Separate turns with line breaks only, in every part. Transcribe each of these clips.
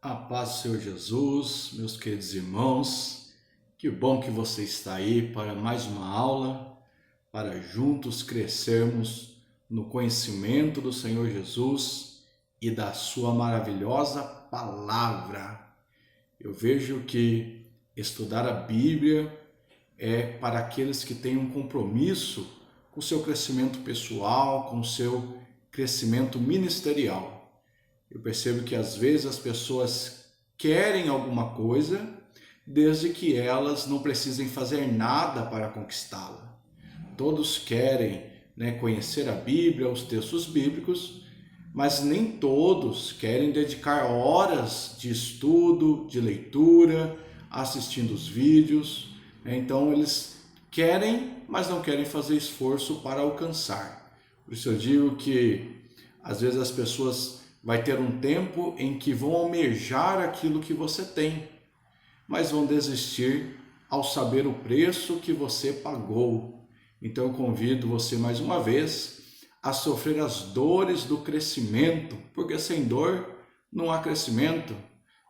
A paz do Senhor Jesus, meus queridos irmãos, que bom que você está aí para mais uma aula, para juntos crescermos no conhecimento do Senhor Jesus e da sua maravilhosa palavra. Eu vejo que estudar a Bíblia é para aqueles que têm um compromisso com o seu crescimento pessoal, com o seu crescimento ministerial. Eu percebo que às vezes as pessoas querem alguma coisa, desde que elas não precisem fazer nada para conquistá-la. Todos querem, conhecer a Bíblia, os textos bíblicos, mas nem todos querem dedicar horas de estudo, de leitura, assistindo os vídeos. Então eles querem, mas não querem fazer esforço para alcançar. Por isso eu digo que às vezes as pessoas vai ter um tempo em que vão almejar aquilo que você tem, mas vão desistir ao saber o preço que você pagou. Então eu convido você mais uma vez a sofrer as dores do crescimento, porque sem dor não há crescimento.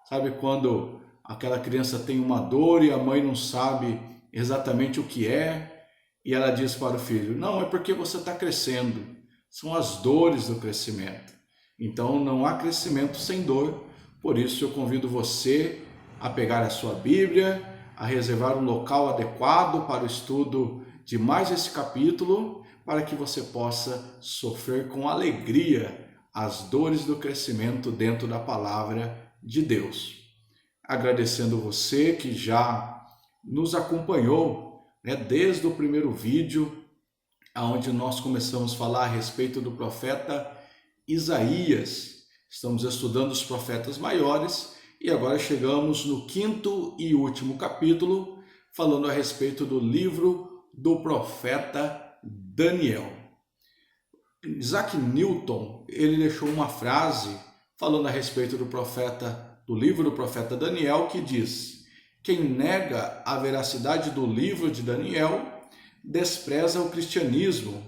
Sabe quando aquela criança tem uma dor e a mãe não sabe exatamente o que é, e ela diz para o filho: não, é porque você está crescendo. São as dores do crescimento. Então não há crescimento sem dor, por isso eu convido você a pegar a sua Bíblia, a reservar um local adequado para o estudo de mais esse capítulo, para que você possa sofrer com alegria as dores do crescimento dentro da palavra de Deus. Agradecendo você que já nos acompanhou, desde o primeiro vídeo, onde nós começamos a falar a respeito do profeta Isaías. Estamos estudando os profetas maiores e agora chegamos no quinto e último capítulo, falando a respeito do livro do profeta Daniel. Isaac Newton, ele deixou uma frase falando a respeito do livro do profeta Daniel, que diz: quem nega a veracidade do livro de Daniel despreza o cristianismo,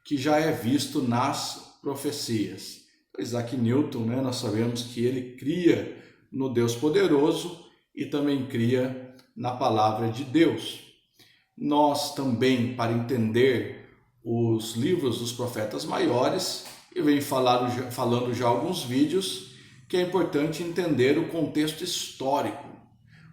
que já é visto nas profecias. Isaac Newton, nós sabemos que ele cria no Deus poderoso e também cria na palavra de Deus. Nós também, para entender os livros dos profetas maiores, eu venho falando já alguns vídeos, que é importante entender o contexto histórico.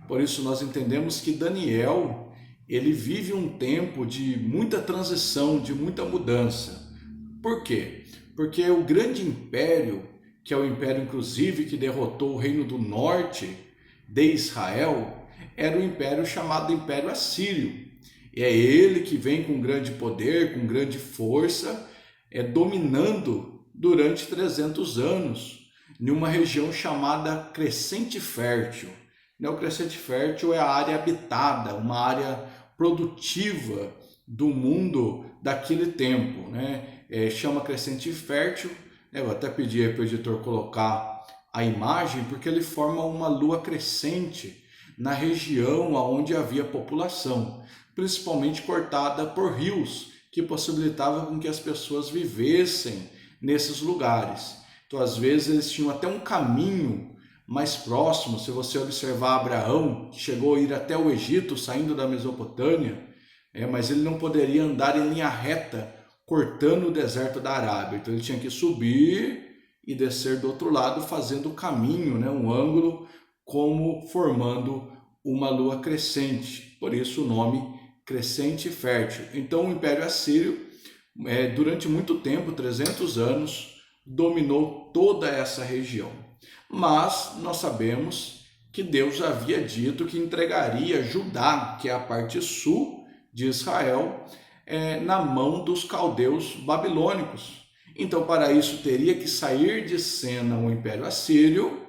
Por isso nós entendemos que Daniel, ele vive um tempo de muita transição, de muita mudança. Por quê? Porque o grande império, que é o império inclusive que derrotou o reino do norte de Israel, era o império chamado Império Assírio. E é ele que vem com grande poder, com grande força, dominando durante 300 anos, em uma região chamada Crescente Fértil. O Crescente Fértil é a área habitada, uma área produtiva do mundo daquele tempo, chama Crescente Fértil. Eu vou até pedir para o editor colocar a imagem, porque ele forma uma lua crescente na região onde havia população, principalmente cortada por rios, que possibilitavam com que as pessoas vivessem nesses lugares. Então, às vezes, eles tinham até um caminho mais próximo. Se você observar Abraão, que chegou a ir até o Egito, saindo da Mesopotâmia, mas ele não poderia andar em linha reta, cortando o deserto da Arábia. Então ele tinha que subir e descer do outro lado, fazendo o caminho, um ângulo, como formando uma lua crescente. Por isso o nome Crescente Fértil. Então o Império Assírio, durante muito tempo, 300 anos, dominou toda essa região. Mas nós sabemos que Deus havia dito que entregaria Judá, que é a parte sul de Israel, na mão dos caldeus babilônicos. Então, para isso, teria que sair de cena o Império Assírio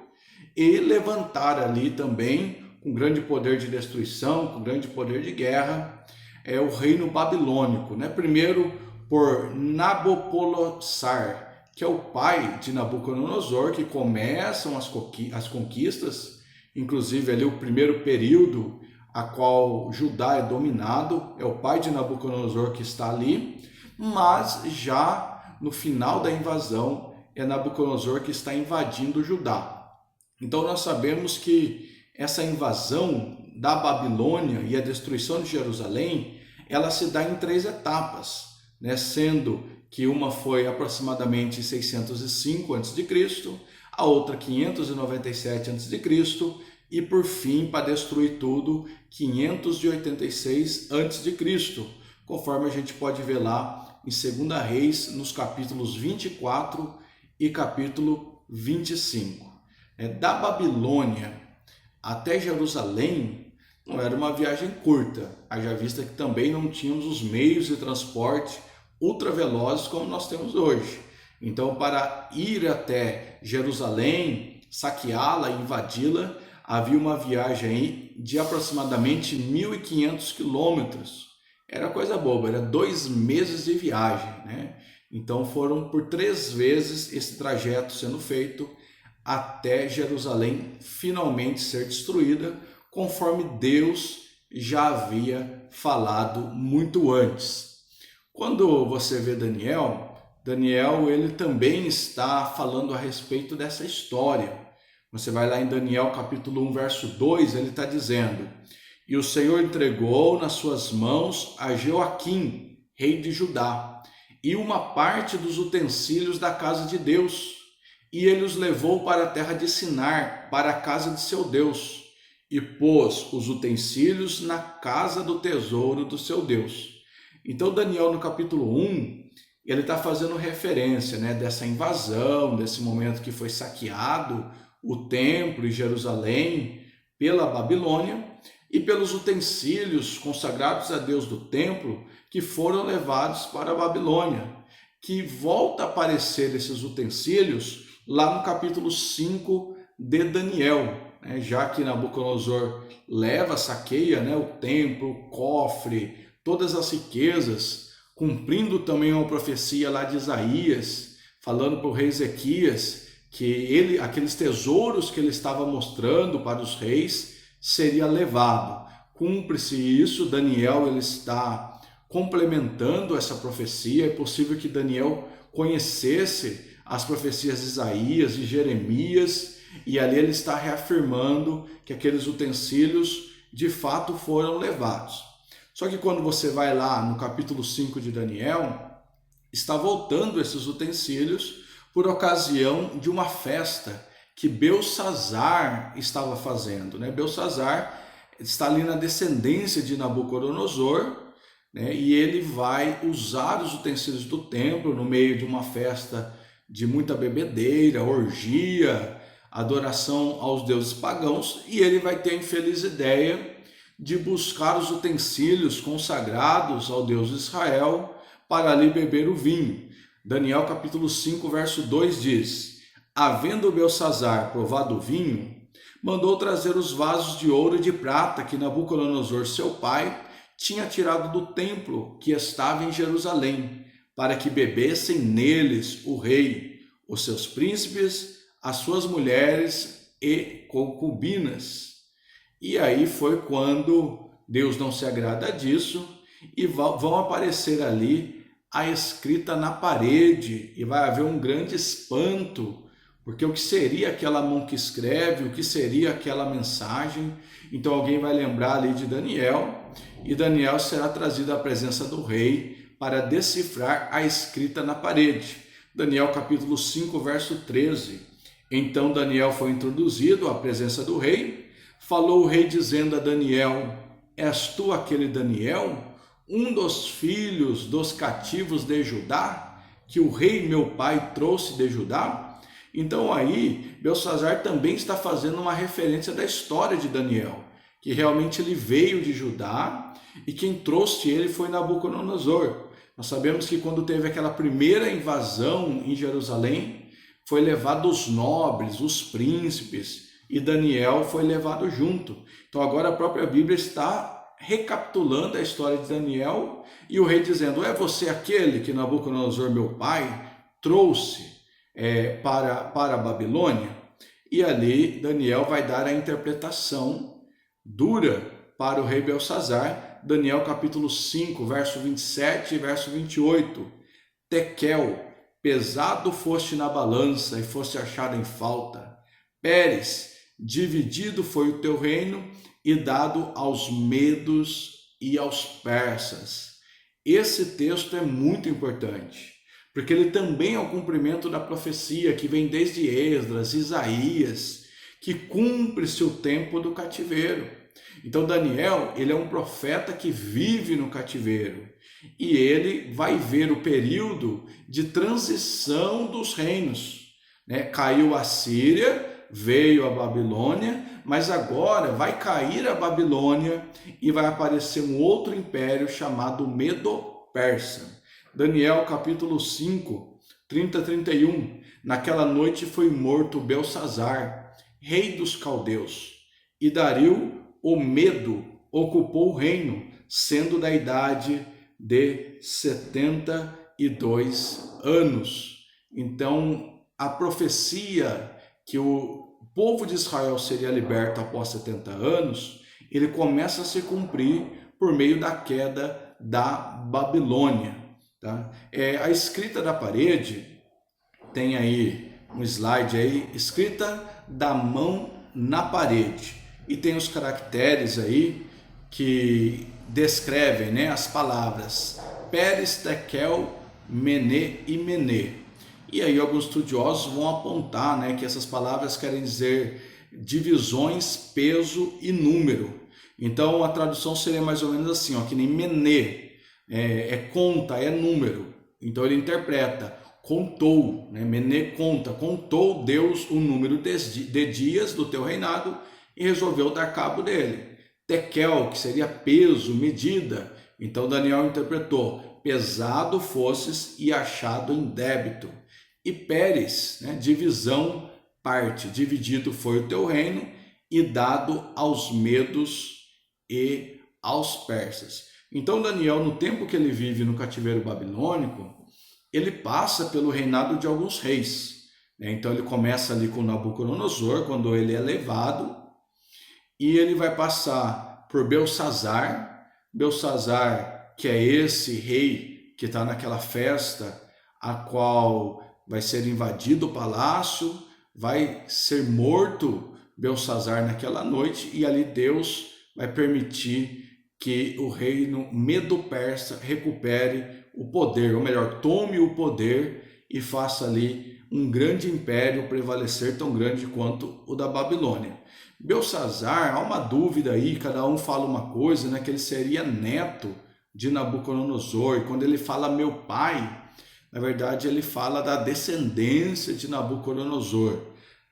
e levantar ali também, com grande poder de destruição, com grande poder de guerra, o reino babilônico. Primeiro por Nabopolassar, que é o pai de Nabucodonosor, que começam as conquistas, inclusive ali o primeiro período a qual Judá é dominado, é o pai de Nabucodonosor que está ali, mas já no final da invasão é Nabucodonosor que está invadindo Judá. Então nós sabemos que essa invasão da Babilônia e a destruição de Jerusalém, ela se dá em 3 etapas, né? Sendo que uma foi aproximadamente 605 a.C., a outra 597 a.C. e por fim, para destruir tudo, 586 a.C., conforme a gente pode ver lá em 2 Reis, nos capítulos 24 e capítulo 25. Da Babilônia até Jerusalém não era uma viagem curta, haja vista que também não tínhamos os meios de transporte ultravelozes como nós temos hoje. Então, para ir até Jerusalém, saqueá-la, invadi-la, havia uma viagem aí de aproximadamente 1.500 quilômetros. Era coisa boba, era 2 meses de viagem, né? Então foram por 3 vezes esse trajeto sendo feito até Jerusalém finalmente ser destruída, conforme Deus já havia falado muito antes. Quando você vê Daniel ele também está falando a respeito dessa história. Você vai lá em Daniel capítulo 1, verso 2, ele está dizendo: "E o Senhor entregou nas suas mãos a Joaquim, rei de Judá, e uma parte dos utensílios da casa de Deus, e ele os levou para a terra de Sinar, para a casa de seu Deus, e pôs os utensílios na casa do tesouro do seu Deus." Então Daniel no capítulo 1, ele está fazendo referência, né, dessa invasão, desse momento que foi saqueado o templo e Jerusalém pela Babilônia e pelos utensílios consagrados a Deus do templo que foram levados para a Babilônia, que volta a aparecer esses utensílios lá no capítulo 5 de Daniel, né, já que Nabucodonosor saqueia, né, o templo, o cofre, todas as riquezas, cumprindo também uma profecia lá de Isaías, falando para o rei Ezequias que aqueles tesouros que ele estava mostrando para os reis seria levado. Cumpre-se isso, Daniel ele está complementando essa profecia. É possível que Daniel conhecesse as profecias de Isaías e Jeremias, e ali ele está reafirmando que aqueles utensílios de fato foram levados. Só que quando você vai lá no capítulo 5 de Daniel, está voltando esses utensílios por ocasião de uma festa que Belsassar estava fazendo, né? Belsassar está ali na descendência de Nabucodonosor, né? E ele vai usar os utensílios do templo no meio de uma festa de muita bebedeira, orgia, adoração aos deuses pagãos, e ele vai ter a infeliz ideia de buscar os utensílios consagrados ao Deus de Israel para ali beber o vinho. Daniel capítulo 5, verso 2 diz: "Havendo Belsassar provado o vinho, mandou trazer os vasos de ouro e de prata que Nabucodonosor, seu pai, tinha tirado do templo que estava em Jerusalém, para que bebessem neles o rei, os seus príncipes, as suas mulheres e concubinas." E aí foi quando Deus não se agrada disso e vão aparecer ali a escrita na parede, e vai haver um grande espanto, porque o que seria aquela mão que escreve, o que seria aquela mensagem? Então alguém vai lembrar ali de Daniel, e Daniel será trazido à presença do rei para decifrar a escrita na parede. Daniel capítulo 5, verso 13. Então Daniel foi introduzido à presença do rei. Falou o rei dizendo a Daniel: "És tu aquele Daniel, um dos filhos dos cativos de Judá, que o rei meu pai trouxe de Judá?" Então aí Belsassar também está fazendo uma referência da história de Daniel, que realmente ele veio de Judá e quem trouxe ele foi Nabucodonosor. Nós sabemos que quando teve aquela primeira invasão em Jerusalém, foi levado os nobres, os príncipes, e Daniel foi levado junto. Então agora a própria Bíblia está recapitulando a história de Daniel, e o rei dizendo: "É você aquele que Nabucodonosor, meu pai, trouxe para a Babilônia?" E ali Daniel vai dar a interpretação dura para o rei Belsassar. Daniel capítulo 5, verso 27 e verso 28. "Tekel, pesado foste na balança e foste achado em falta. Pérez, dividido foi o teu reino e dado aos medos e aos persas. Esse texto é muito importante, porque ele também é o cumprimento da profecia que vem desde Esdras, Isaías, que cumpre-se o tempo do cativeiro. Então Daniel, ele é um profeta que vive no cativeiro e ele vai ver o período de transição dos reinos, né? Caiu a Síria, veio a Babilônia, mas agora vai cair a Babilônia e vai aparecer um outro império chamado Medo-Persa. Daniel capítulo 5, 30 a 31. Naquela noite foi morto Belsazar, rei dos caldeus, e Dario, o Medo, ocupou o reino, sendo da idade de 72 anos. Então, a profecia que o povo de Israel seria liberto após 70 anos, ele começa a se cumprir por meio da queda da Babilônia. Tá? A escrita da parede, tem aí um slide aí, escrita da mão na parede. E tem os caracteres aí que descrevem, né, as palavras Peres, Tekel, Mené e Mené. E aí alguns estudiosos vão apontar, né, que essas palavras querem dizer divisões, peso e número. Então a tradução seria mais ou menos assim, ó, que nem Mené, conta, é número. Então ele interpreta, contou, né, Mené conta, contou Deus o número de dias do teu reinado e resolveu dar cabo dele. Tekel, que seria peso, medida. Então Daniel interpretou, pesado fosses e achado em débito. E Peres, né, divisão, parte, dividido foi o teu reino e dado aos medos e aos persas. Então Daniel, no tempo que ele vive no cativeiro babilônico, ele passa pelo reinado de alguns reis. Então ele começa ali com Nabucodonosor, quando ele é levado, e ele vai passar por Belsazar, que é esse rei que está naquela festa, a qual vai ser invadido o palácio, vai ser morto Belsazar naquela noite, e ali Deus vai permitir que o reino Medo-Persa recupere o poder, ou melhor, tome o poder e faça ali um grande império prevalecer, tão grande quanto o da Babilônia. Belsazar, há uma dúvida aí, cada um fala uma coisa, né, que ele seria neto de Nabucodonosor, e quando ele fala meu pai, na verdade ele fala da descendência de Nabucodonosor.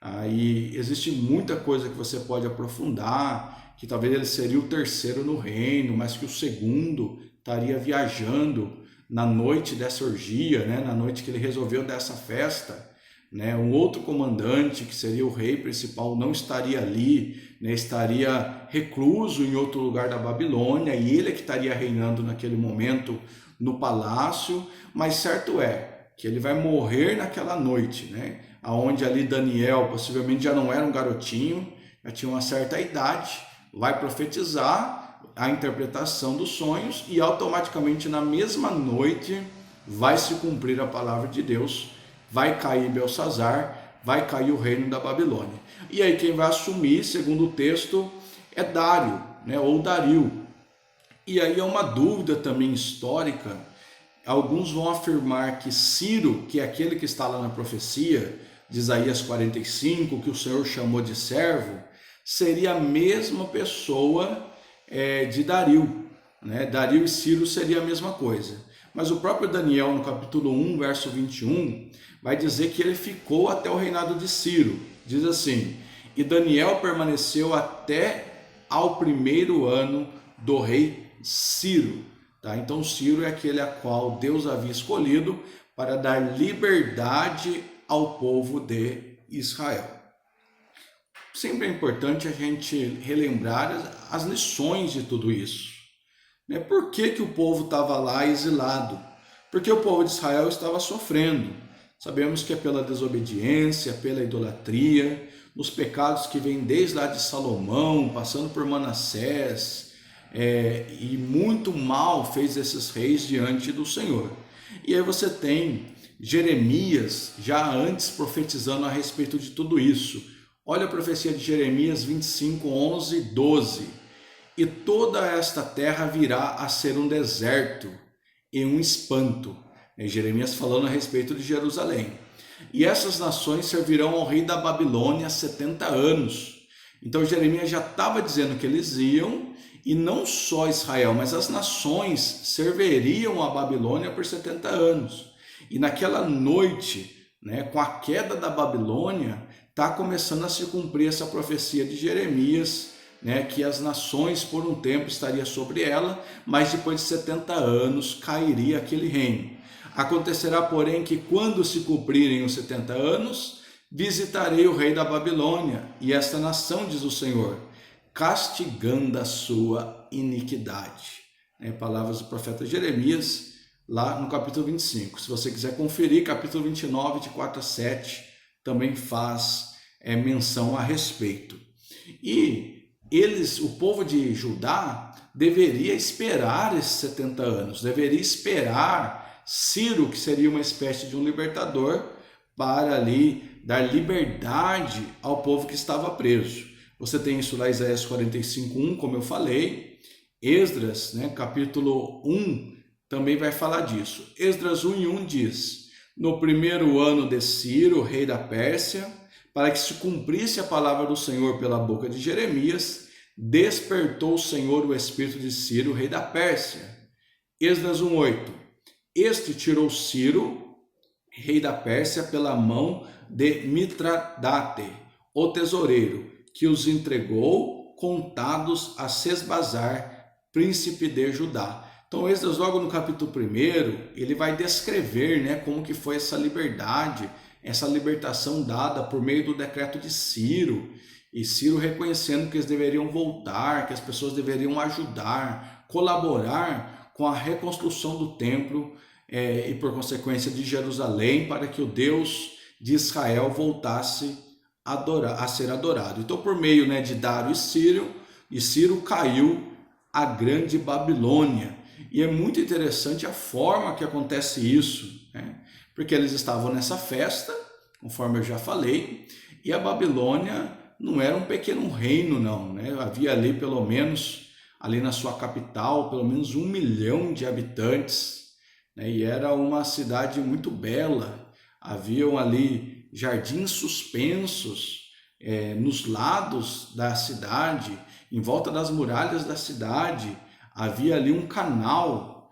Aí existe muita coisa que você pode aprofundar, que talvez ele seria o terceiro no reino, mas que o segundo estaria viajando na noite dessa orgia, né, na noite que ele resolveu dessa festa. Né, um outro comandante, que seria o rei principal, não estaria ali, né, estaria recluso em outro lugar da Babilônia, e ele é que estaria reinando naquele momento no palácio, mas certo é que ele vai morrer naquela noite, né, onde ali Daniel possivelmente já não era um garotinho, já tinha uma certa idade, vai profetizar a interpretação dos sonhos e automaticamente na mesma noite vai se cumprir a palavra de Deus. Vai cair Belsazar, vai cair o reino da Babilônia. E aí quem vai assumir, segundo o texto, é Dário, né, ou Dario. E aí é uma dúvida também histórica. Alguns vão afirmar que Ciro, que é aquele que está lá na profecia de Isaías 45, que o Senhor chamou de servo, seria a mesma pessoa de Dario. Né? Dario e Ciro seria a mesma coisa. Mas o próprio Daniel, no capítulo 1, verso 21, vai dizer que ele ficou até o reinado de Ciro. Diz assim, e Daniel permaneceu até ao primeiro ano do rei Ciro. Tá? Então Ciro é aquele a qual Deus havia escolhido para dar liberdade ao povo de Israel. Sempre é importante a gente relembrar as lições de tudo isso. Por que o povo estava lá exilado? Porque o povo de Israel estava sofrendo. Sabemos que é pela desobediência, pela idolatria, nos pecados que vêm desde lá de Salomão, passando por Manassés, e muito mal fez esses reis diante do Senhor. E aí você tem Jeremias já antes profetizando a respeito de tudo isso. Olha a profecia de Jeremias 25, 11, 12. E toda esta terra virá a ser um deserto e um espanto. É Jeremias falando a respeito de Jerusalém. E essas nações servirão ao rei da Babilônia 70 anos. Então Jeremias já estava dizendo que eles iam, e não só Israel, mas as nações serviriam a Babilônia por 70 anos. E naquela noite, com a queda da Babilônia, está começando a se cumprir essa profecia de Jeremias, que as nações por um tempo estaria sobre ela, mas depois de 70 anos cairia aquele reino. Acontecerá, porém, que quando se cumprirem os 70 anos, visitarei o rei da Babilônia e esta nação, diz o Senhor, castigando a sua iniquidade. Palavras do profeta Jeremias, lá no capítulo 25. Se você quiser conferir, capítulo 29, de 4 a 7, também faz menção a respeito. E o povo de Judá, deveria esperar esses 70 anos, deveria esperar Ciro, que seria uma espécie de um libertador, para ali dar liberdade ao povo que estava preso. Você tem isso lá em Isaías 45, 1, como eu falei. Esdras, capítulo 1, também vai falar disso. Esdras 1 e 1 diz: no primeiro ano de Ciro, rei da Pérsia, para que se cumprisse a palavra do Senhor pela boca de Jeremias, despertou o Senhor o espírito de Ciro, rei da Pérsia. Esdras 1:8. Este tirou Ciro, rei da Pérsia, pela mão de Mitradate, o tesoureiro, que os entregou contados a Sesbazar, príncipe de Judá. Então, Esdras, logo no capítulo 1, ele vai descrever como que foi essa liberdade, essa libertação dada por meio do decreto de Ciro, e Ciro reconhecendo que eles deveriam voltar, que as pessoas deveriam ajudar, colaborar com a reconstrução do templo e por consequência de Jerusalém, para que o Deus de Israel voltasse a ser adorado. Então, por meio de Dário e Ciro caiu a grande Babilônia. E é muito interessante a forma que acontece isso, porque eles estavam nessa festa, conforme eu já falei, e a Babilônia não era um pequeno reino, não, havia ali pelo menos, ali na sua capital, pelo menos 1 milhão de habitantes, e era uma cidade muito bela. Haviam ali jardins suspensos nos lados da cidade, em volta das muralhas da cidade, havia ali um canal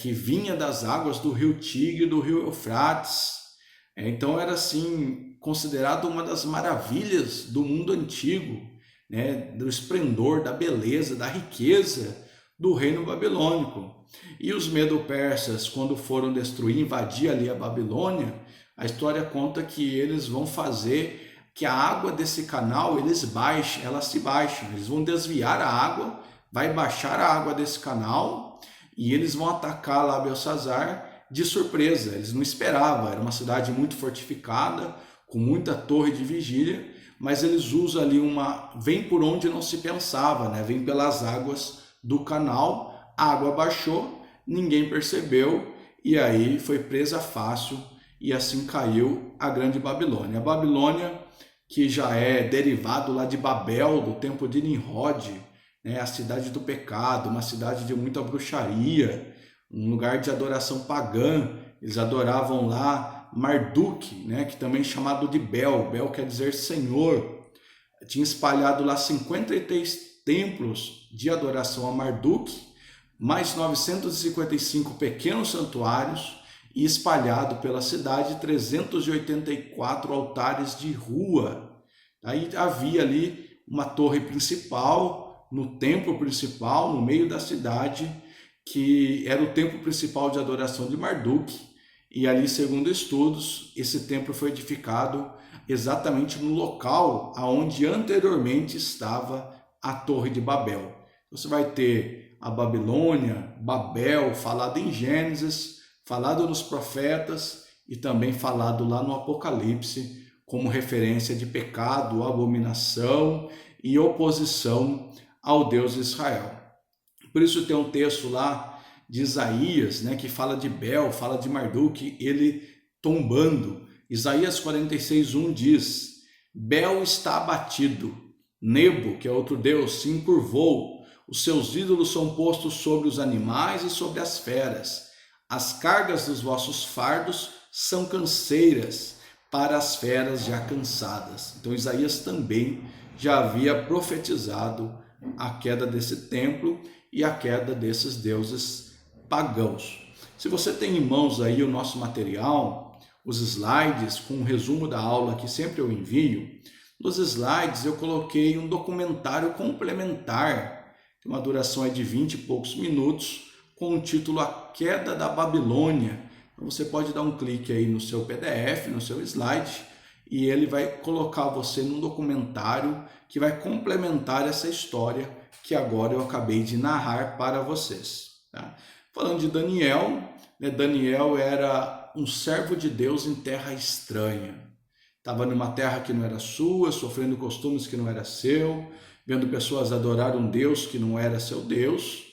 que vinha das águas do rio Tigre e do rio Eufrates. Então era assim considerado uma das maravilhas do mundo antigo, do esplendor, da beleza, da riqueza do reino babilônico. E os medo-persas, quando foram invadir ali a Babilônia, a história conta que eles vão fazer que a água desse canal, elas se baixam, eles vão desviar a água, vai baixar a água desse canal e eles vão atacar lá Belsazar de surpresa. Eles não esperavam, era uma cidade muito fortificada, com muita torre de vigília, mas eles usam ali vem por onde não se pensava, vem pelas águas do canal, a água baixou, ninguém percebeu, e aí foi presa fácil, e assim caiu a grande Babilônia. A Babilônia, que já é derivado lá de Babel, do tempo de Nimrod, a cidade do pecado, uma cidade de muita bruxaria, um lugar de adoração pagã. Eles adoravam lá Marduk, que também é chamado de Bel. Bel quer dizer Senhor. Tinha espalhado lá 53 templos de adoração a Marduk, mais 955 pequenos santuários, e espalhado pela cidade 384 altares de rua. Aí havia ali uma torre principal, no templo principal, no meio da cidade, que era o templo principal de adoração de Marduk, e ali, segundo estudos, esse templo foi edificado exatamente no local onde anteriormente estava a Torre de Babel. Você vai ter a Babilônia, Babel, falado em Gênesis, falado nos profetas e também falado lá no Apocalipse, como referência de pecado, abominação e oposição ao Deus de Israel. Por isso tem um texto lá de Isaías, que fala de Bel, fala de Marduk, ele tombando. Isaías 46:1 diz: Bel está abatido, Nebo, que é outro deus, se encurvou, os seus ídolos são postos sobre os animais e sobre as feras. As cargas dos vossos fardos são canseiras para as feras já cansadas. Então Isaías também já havia profetizado a queda desse templo e a queda desses deuses pagãos. Se você tem em mãos aí o nosso material, os slides com o resumo da aula que sempre eu envio, nos slides eu coloquei um documentário complementar, que uma duração é de 20 e poucos minutos, com o título A Queda da Babilônia. Então você pode dar um clique aí no seu PDF, no seu slide, e ele vai colocar você num documentário que vai complementar essa história que agora eu acabei de narrar para vocês. Tá? Falando de Daniel, Daniel era um servo de Deus em terra estranha. Estava numa terra que não era sua, sofrendo costumes que não era seu, vendo pessoas adorar um Deus que não era seu Deus,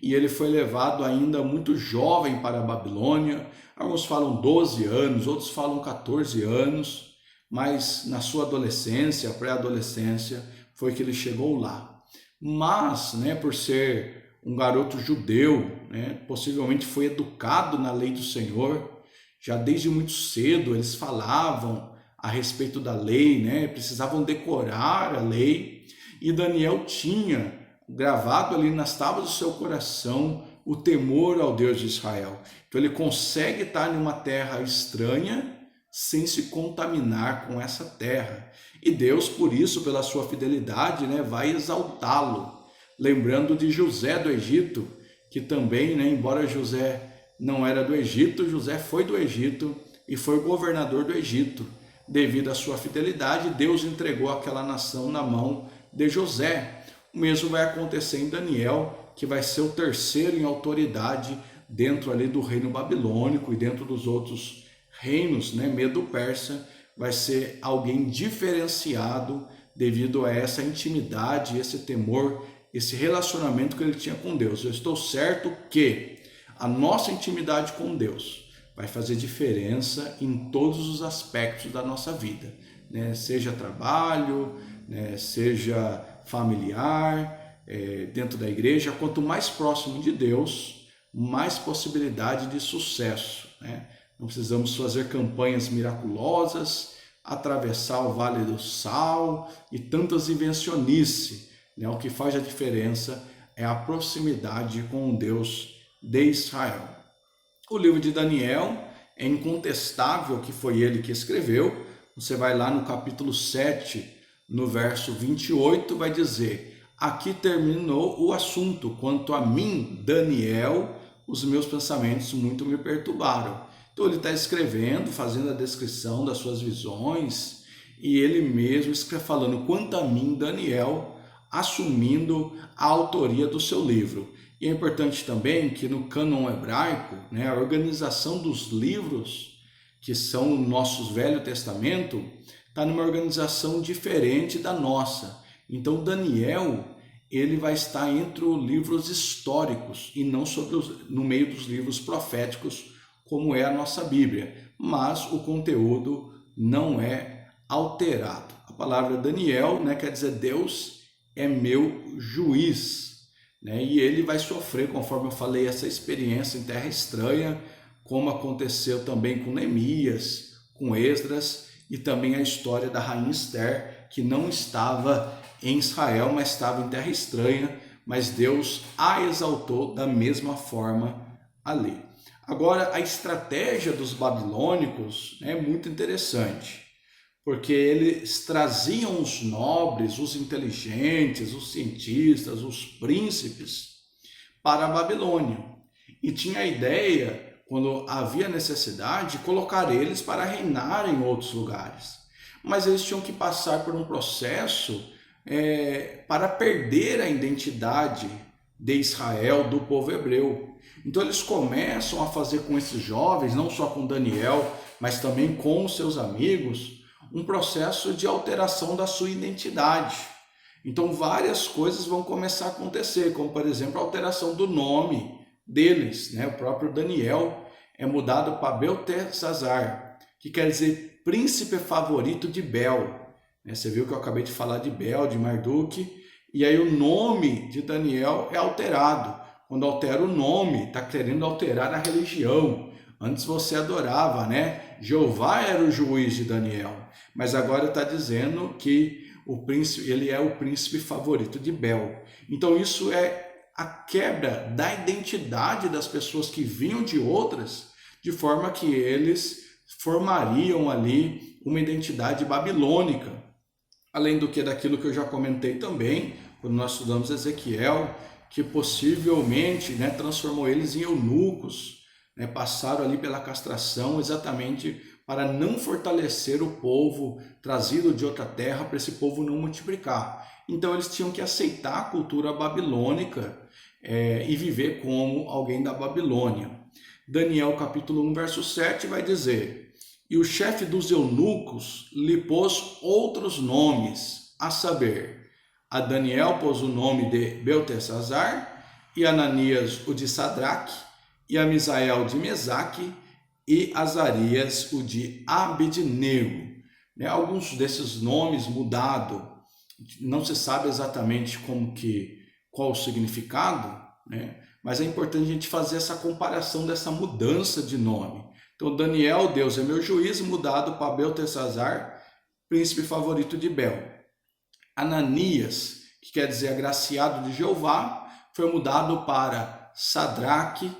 e ele foi levado ainda muito jovem para a Babilônia. Alguns falam 12 anos, outros falam 14 anos, mas na sua adolescência, pré-adolescência, foi que ele chegou lá. Mas, por ser um garoto judeu, possivelmente foi educado na lei do Senhor, já desde muito cedo eles falavam a respeito da lei, precisavam decorar a lei, e Daniel tinha gravado ali nas tábuas do seu coração o temor ao Deus de Israel. Então ele consegue estar em uma terra estranha sem se contaminar com essa terra. E Deus, por isso, pela sua fidelidade, vai exaltá-lo. Lembrando de José do Egito, que também, embora José não era do Egito, José foi do Egito e foi governador do Egito. Devido à sua fidelidade, Deus entregou aquela nação na mão de José. O mesmo vai acontecer em Daniel, que vai ser o terceiro em autoridade dentro ali do reino babilônico e dentro dos outros reinos, Medo-Persa, vai ser alguém diferenciado devido a essa intimidade, esse temor, esse relacionamento que ele tinha com Deus. Eu estou certo que a nossa intimidade com Deus vai fazer diferença em todos os aspectos da nossa vida, seja trabalho, seja familiar, dentro da igreja. Quanto mais próximo de Deus, mais possibilidade de sucesso. Não precisamos fazer campanhas miraculosas, atravessar o Vale do Sal e tantas invencionices. O que faz a diferença é a proximidade com o Deus de Israel. O livro de Daniel é incontestável que foi ele que escreveu. Você vai lá no capítulo 7, no verso 28, vai dizer: aqui terminou o assunto. Quanto a mim, Daniel, os meus pensamentos muito me perturbaram. Então ele está escrevendo, fazendo a descrição das suas visões, e ele mesmo está falando, quanto a mim, Daniel, assumindo a autoria do seu livro. E é importante também que no cânon hebraico, a organização dos livros, que são o nosso Velho Testamento, está numa organização diferente da nossa. Então Daniel, ele vai estar entre os livros históricos e não no meio dos livros proféticos, como é a nossa Bíblia. Mas o conteúdo não é alterado. A palavra Daniel, quer dizer Deus é meu juiz. E ele vai sofrer, conforme eu falei, essa experiência em terra estranha, como aconteceu também com Neemias, com Esdras, e também a história da rainha Esther, que não estava em Israel, mas estava em terra estranha, mas Deus a exaltou da mesma forma ali. Agora, a estratégia dos babilônicos é muito interessante, porque eles traziam os nobres, os inteligentes, os cientistas, os príncipes para a Babilônia. E tinha a ideia, quando havia necessidade, de colocar eles para reinar em outros lugares. Mas eles tinham que passar por um processo para perder a identidade de Israel, do povo hebreu. Então eles começam a fazer com esses jovens, não só com Daniel, mas também com os seus amigos, um processo de alteração da sua identidade. Então várias coisas vão começar a acontecer, como por exemplo a alteração do nome deles. O próprio Daniel é mudado para Beltesazar, que quer dizer príncipe favorito de Bel. Você viu que eu acabei de falar de Bel, de Marduk, e aí o nome de Daniel é alterado. Quando altera o nome, está querendo alterar a religião. Antes você adorava, né? Jeová era o juiz de Daniel, mas agora está dizendo que o príncipe, ele é o príncipe favorito de Bel. Então isso é a quebra da identidade das pessoas que vinham de outras, de forma que eles formariam ali uma identidade babilônica. Além do que daquilo que eu já comentei também, quando nós estudamos Ezequiel, que possivelmente, né, transformou eles em eunucos, né, passaram ali pela castração exatamente para não fortalecer o povo trazido de outra terra, para esse povo não multiplicar. Então eles tinham que aceitar a cultura babilônica e viver como alguém da Babilônia. Daniel capítulo 1, verso 7 vai dizer: e o chefe dos eunucos lhe pôs outros nomes, a saber, a Daniel pôs o nome de Beltesazar, e Ananias o de Sadraque, e a Misael de Mesaque, e Azarias o de Abednego. Alguns desses nomes mudados, não se sabe exatamente qual o significado, né? Mas é importante a gente fazer essa comparação dessa mudança de nome. Então, Daniel, Deus é meu juiz, mudado para Beltesazar, príncipe favorito de Bel. Ananias, que quer dizer agraciado de Jeová, foi mudado para Sadraque,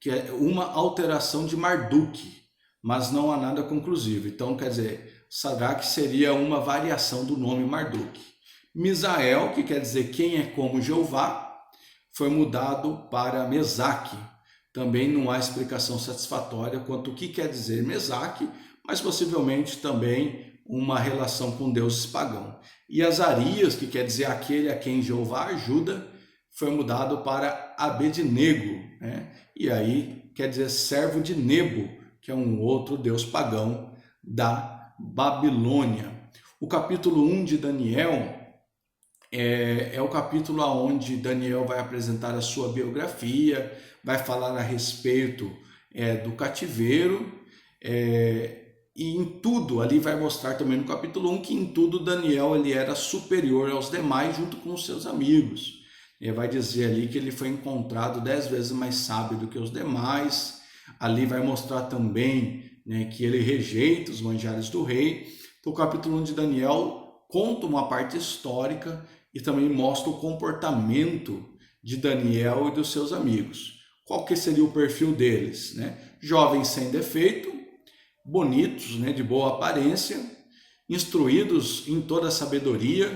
que é uma alteração de Marduk, mas não há nada conclusivo. Então, quer dizer, Sadraque seria uma variação do nome Marduk. Misael, que quer dizer quem é como Jeová, foi mudado para Mesaque. Também não há explicação satisfatória quanto o que quer dizer Mesaque, mas possivelmente também uma relação com deuses pagãos. E Azarias, que quer dizer aquele a quem Jeová ajuda, foi mudado para Abednego, né? E aí quer dizer servo de Nebo, que é um outro deus pagão da Babilônia. O capítulo 1 de Daniel é o capítulo onde Daniel vai apresentar a sua biografia, vai falar a respeito do cativeiro, e em tudo, ali vai mostrar também no capítulo 1 que em tudo Daniel ele era superior aos demais junto com os seus amigos. Vai dizer ali que ele foi encontrado 10 vezes mais sábio do que os demais. Ali vai mostrar também, né, que ele rejeita os manjares do rei. Então, o capítulo 1 de Daniel conta uma parte histórica e também mostra o comportamento de Daniel e dos seus amigos. Qual que seria o perfil deles, né? Jovens sem defeito, bonitos, né, de boa aparência, instruídos em toda a sabedoria,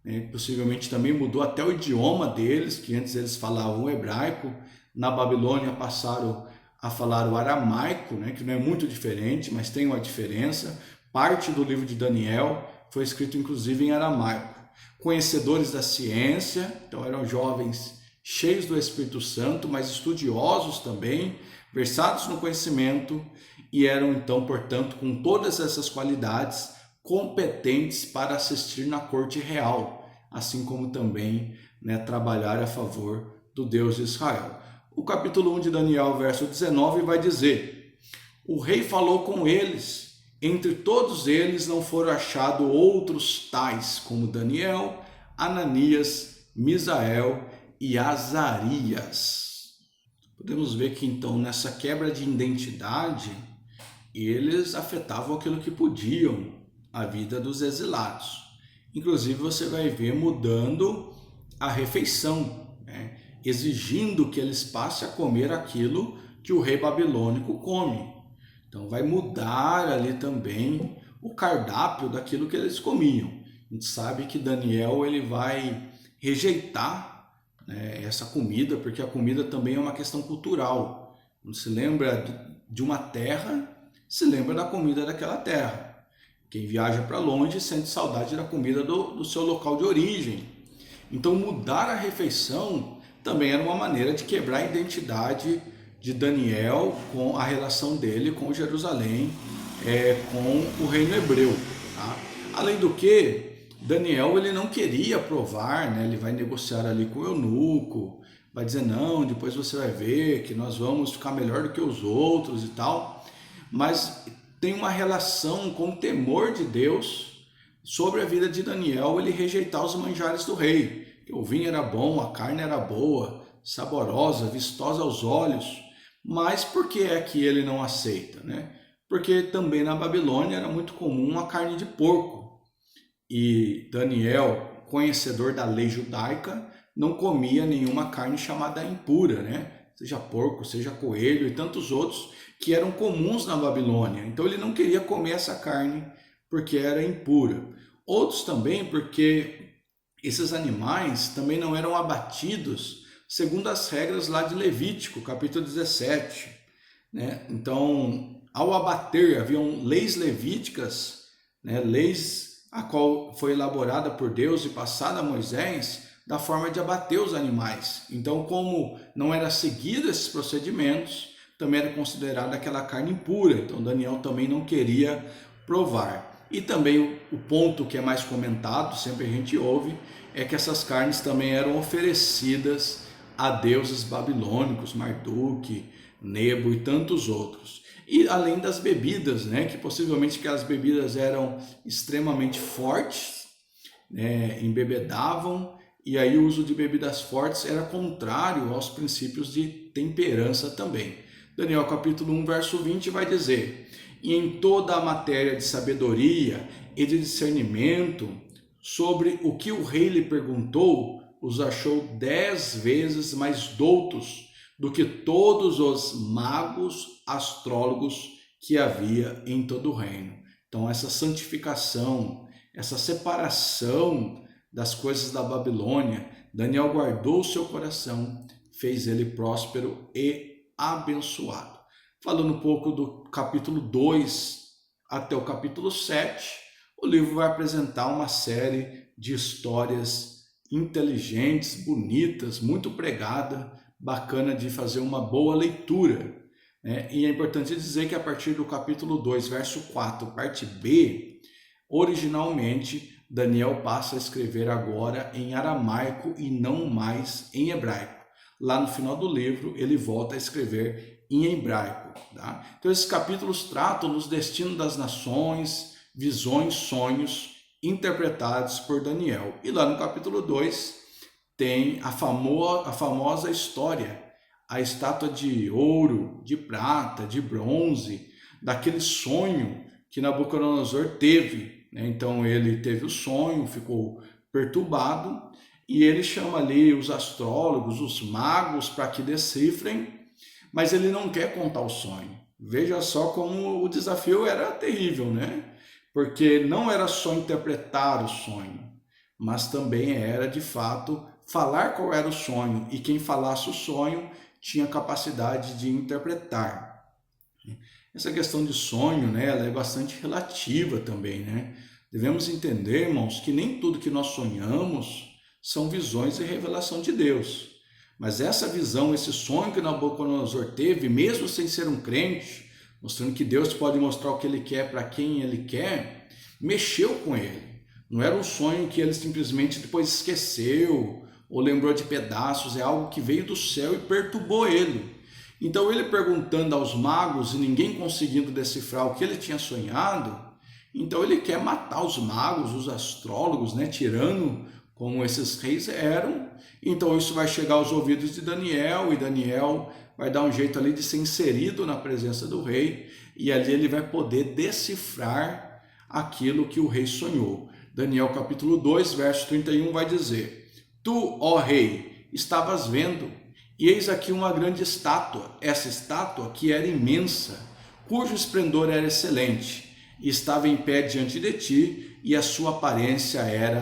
né? Possivelmente também mudou até o idioma deles, que antes eles falavam hebraico, na Babilônia passaram a falar o aramaico, né, que não é muito diferente, mas tem uma diferença. Parte do livro de Daniel foi escrito inclusive em aramaico. Conhecedores da ciência, então eram jovens cheios do Espírito Santo, mas estudiosos também, versados no conhecimento, e eram então, portanto, com todas essas qualidades, competentes para assistir na corte real, assim como também, né, trabalhar a favor do Deus de Israel. O capítulo 1 de Daniel, verso 19, vai dizer: o rei falou com eles, entre todos eles não foram achados outros tais como Daniel, Ananias, Misael e Azarias. Podemos ver que então nessa quebra de identidade, eles afetavam aquilo que podiam, a vida dos exilados. Inclusive você vai ver mudando a refeição, né? Exigindo que eles passem a comer aquilo que o rei babilônico come. Então vai mudar ali também o cardápio daquilo que eles comiam. A gente sabe que Daniel ele vai rejeitar, né, essa comida, porque a comida também é uma questão cultural. Quando se lembra de uma terra, se lembra da comida daquela terra. Quem viaja para longe sente saudade da comida do seu local de origem. Então mudar a refeição também era uma maneira de quebrar a identidade de Daniel com a relação dele com Jerusalém, com o reino hebreu. Tá? Além do que, Daniel ele não queria provar, né? Ele vai negociar ali com o eunuco, vai dizer não, depois você vai ver que nós vamos ficar melhor do que os outros e tal, mas tem uma relação com o temor de Deus, sobre a vida de Daniel ele rejeitar os manjares do rei. O vinho era bom, a carne era boa, saborosa, vistosa aos olhos, mas por que é que ele não aceita, né? Porque também na Babilônia era muito comum a carne de porco. E Daniel, conhecedor da lei judaica, não comia nenhuma carne chamada impura, né? Seja porco, seja coelho e tantos outros que eram comuns na Babilônia. Então ele não queria comer essa carne porque era impura. Outros também porque esses animais também não eram abatidos segundo as regras lá de Levítico, capítulo 17, né? Então, ao abater, haviam leis levíticas, né? Leis a qual foi elaborada por Deus e passada a Moisés, da forma de abater os animais. Então, como não era seguido esses procedimentos, também era considerada aquela carne impura. Então, Daniel também não queria provar. E também o ponto que é mais comentado, sempre a gente ouve, é que essas carnes também eram oferecidas a deuses babilônicos, Marduk, Nebo e tantos outros. E além das bebidas, né, que possivelmente aquelas bebidas eram extremamente fortes, né, embebedavam, e aí o uso de bebidas fortes era contrário aos princípios de temperança também. Daniel capítulo 1, verso 20 vai dizer: e em toda a matéria de sabedoria e de discernimento, sobre o que o rei lhe perguntou, os achou 10 vezes mais doutos do que todos os magos, astrólogos que havia em todo o reino. Então essa santificação, essa separação das coisas da Babilônia, Daniel guardou o seu coração, fez ele próspero e abençoado. Falando um pouco do capítulo 2 até o capítulo 7, o livro vai apresentar uma série de histórias inteligentes, bonitas, muito pregada, bacana de fazer uma boa leitura, né? E é importante dizer que a partir do capítulo 2, verso 4, parte B, originalmente Daniel passa a escrever agora em aramaico e não mais em hebraico. Lá no final do livro ele volta a escrever em hebraico, tá? Então esses capítulos tratam dos destinos das nações, visões, sonhos interpretados por Daniel. E lá no capítulo 2 tem a famosa história, a estátua de ouro, de prata, de bronze, daquele sonho que Nabucodonosor teve, né? Então ele teve o sonho, ficou perturbado, e ele chama ali os astrólogos, os magos, para que decifrem, mas ele não quer contar o sonho. Veja só como o desafio era terrível, né? Porque não era só interpretar o sonho, mas também era, de fato, falar qual era o sonho, e quem falasse o sonho tinha capacidade de interpretar. Essa questão de sonho, né, ela é bastante relativa também, né? Devemos entender, irmãos, que nem tudo que nós sonhamos são visões e revelação de Deus. Mas essa visão, esse sonho que Nabucodonosor teve, mesmo sem ser um crente, mostrando que Deus pode mostrar o que Ele quer para quem Ele quer, mexeu com ele. Não era um sonho que ele simplesmente depois esqueceu ou lembrou de pedaços, é algo que veio do céu e perturbou ele. Então ele perguntando aos magos e ninguém conseguindo decifrar o que ele tinha sonhado, então ele quer matar os magos, os astrólogos, né, tirano como esses reis eram. Então isso vai chegar aos ouvidos de Daniel, e Daniel vai dar um jeito ali de ser inserido na presença do rei, e ali ele vai poder decifrar aquilo que o rei sonhou. Daniel capítulo 2, verso 31 vai dizer: tu, ó rei, estavas vendo, e eis aqui uma grande estátua, essa estátua que era imensa, cujo esplendor era excelente, e estava em pé diante de ti, e a sua aparência era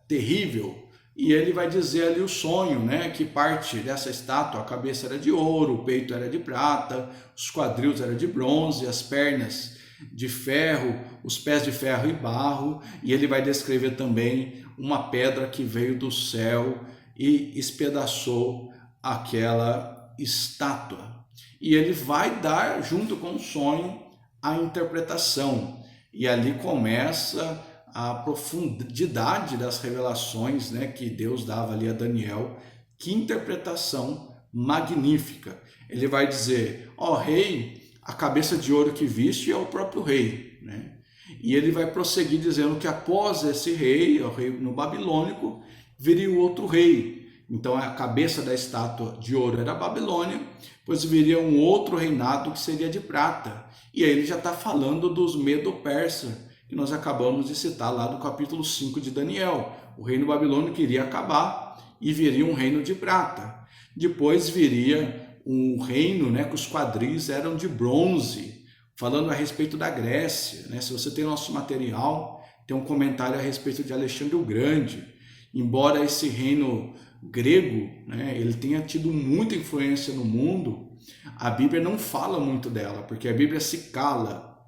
terrível. E ele vai dizer ali o sonho, né? Que parte dessa estátua, a cabeça era de ouro, o peito era de prata, os quadris eram de bronze, as pernas de ferro, os pés de ferro e barro. E ele vai descrever também uma pedra que veio do céu e espedaçou aquela estátua. E ele vai dar, junto com o sonho, a interpretação. E ali começa a profundidade das revelações, né, que Deus dava ali a Daniel. Que interpretação magnífica. Ele vai dizer: ó rei, a cabeça de ouro que viste é o próprio rei, né? E ele vai prosseguir dizendo que após esse rei, o reino babilônico, viria o outro rei. Então a cabeça da estátua de ouro era a Babilônia, pois viria um outro reinado que seria de prata. E aí ele já está falando dos Medo-Persa, que nós acabamos de citar lá do capítulo 5 de Daniel. O reino babilônico iria acabar e viria um reino de prata. Depois viria um reino, né, que os quadris eram de bronze, falando a respeito da Grécia. Né? Se você tem nosso material, tem um comentário a respeito de Alexandre o Grande. Embora esse reino grego, né, ele tenha tido muita influência no mundo, a Bíblia não fala muito dela, porque a Bíblia se cala